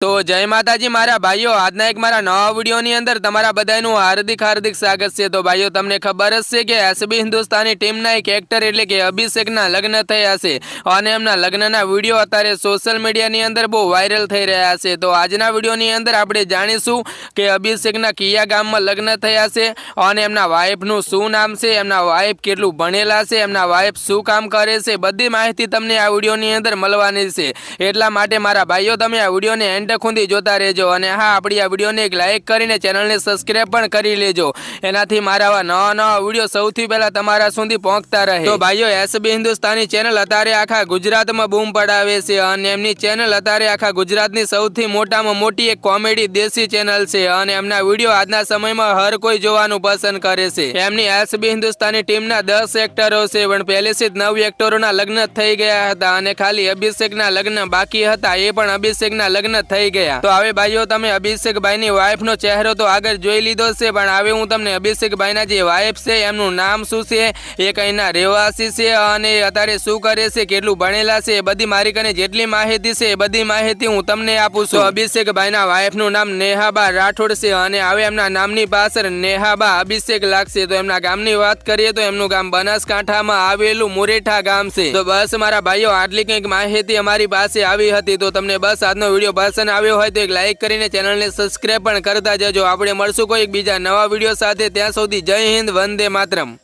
તો જય માતાજી મારા ભાઈઓ, આજના એક મારા નવા વિડીયોની અંદર તમારા બધાનું હાર્દિક હાર્દિક સ્વાગત છે। તો ભાઈઓ, તમને ખબર જ છે કે એસબી હિન્દુસ્તાની ટીમના એક એક્ટર એટલે કે અભિષેકના લગ્ન થયા છે અને એમના લગ્નના વિડીયો અત્યારે સોશિયલ મીડિયાની અંદર બહુ વાયરલ થઈ રહ્યા છે। તો આજના વિડીયોની અંદર આપણે જાણીશું કે અભિષેકના કયા ગામમાં લગ્ન થયા છે અને એમના વાઇફનું શું નામ છે, એમના વાઇફ કેટલું ભણેલા છે, એમના વાઇફ શું કામ કરે છે, બધી માહિતી તમને આ વિડીયોની અંદર મળવાની છે। એટલા માટે મારા ભાઈઓ, તમે આ વિડીયોને એન્ડ સુધી જોતા રહેજો અને હા, આપણી આ વિડીયોને એક લાઈક કરીને ચેનલને સબસ્ક્રાઇબ પણ કરી લેજો, એનાથી મારા નવા નવા વિડીયો સૌથી પહેલા તમારા સુધી પહોંચતા રહે। તો ભાઈઓ, એસબી હિન્દુસ્તાની ચેનલ અત્યારે આખા ગુજરાતમાં બૂમ પડાવે છે અને એમની ચેનલ અત્યારે આખા ગુજરાતની સૌથી મોટામાં મોટી એક કોમેડી દેશી ચેનલ છે અને એમના વિડીયો આજના સમયમાં હર કોઈ જોવાનું પસંદ કરે છે। એમની એસબી હિન્દુસ્તાની ટીમના 10 એક્ટરો છે, પણ પહેલેથી જ 9 એક્ટરોના લગ્ન થઈ ગયા હતા અને ખાલી અભિષેકના લગ્ન બાકી હતા, એ પણ અભિષેકના લગ્ન થઈ ગયા। તો હવે ભાઈઓ, તમે અભિષેકભાઈની વાઇફનો ચહેરો તો આગળ જોઈ લીધો છે, પણ હવે હું તમને અભિષેકભાઈના જે વાઇફ છે એમનું નામ શું છે, એ કઈના રહેવાસી છે અને અત્યારે શું કરે છે, કેટલું ભણેલા છે, એ બધી મારી કને જેટલી માહિતી છે એ બધી માહિતી હું તમને આપું છું। અભિષેકભાઈના વાઇફનું નામ નેહાબા રાઠોડ છે અને હવે એમના નામની પાછળ નેહાબા અભિષેક લાગશે। તો એમના ગામની વાત કરીએ તો એમનું ગામ બનાસકાંઠામાં આવેલું મુરેઠા ગામ છે। તો બસ મારા ભાઈઓ, આટલી કંઈક માહિતી અમારી પાસે આવી હતી। તો તમને બસ આજનો વિડીયો પસંદ આવ્યો હોય તો એક લાઈક કરીને ચેનલને સબસ્ક્રાઇબ પણ કરતા જજો। આપણે મળશું કોઈ બીજા નવા વિડીયો સાથે, ત્યાં સુધી જય હિન્દ, વંદે માતરમ।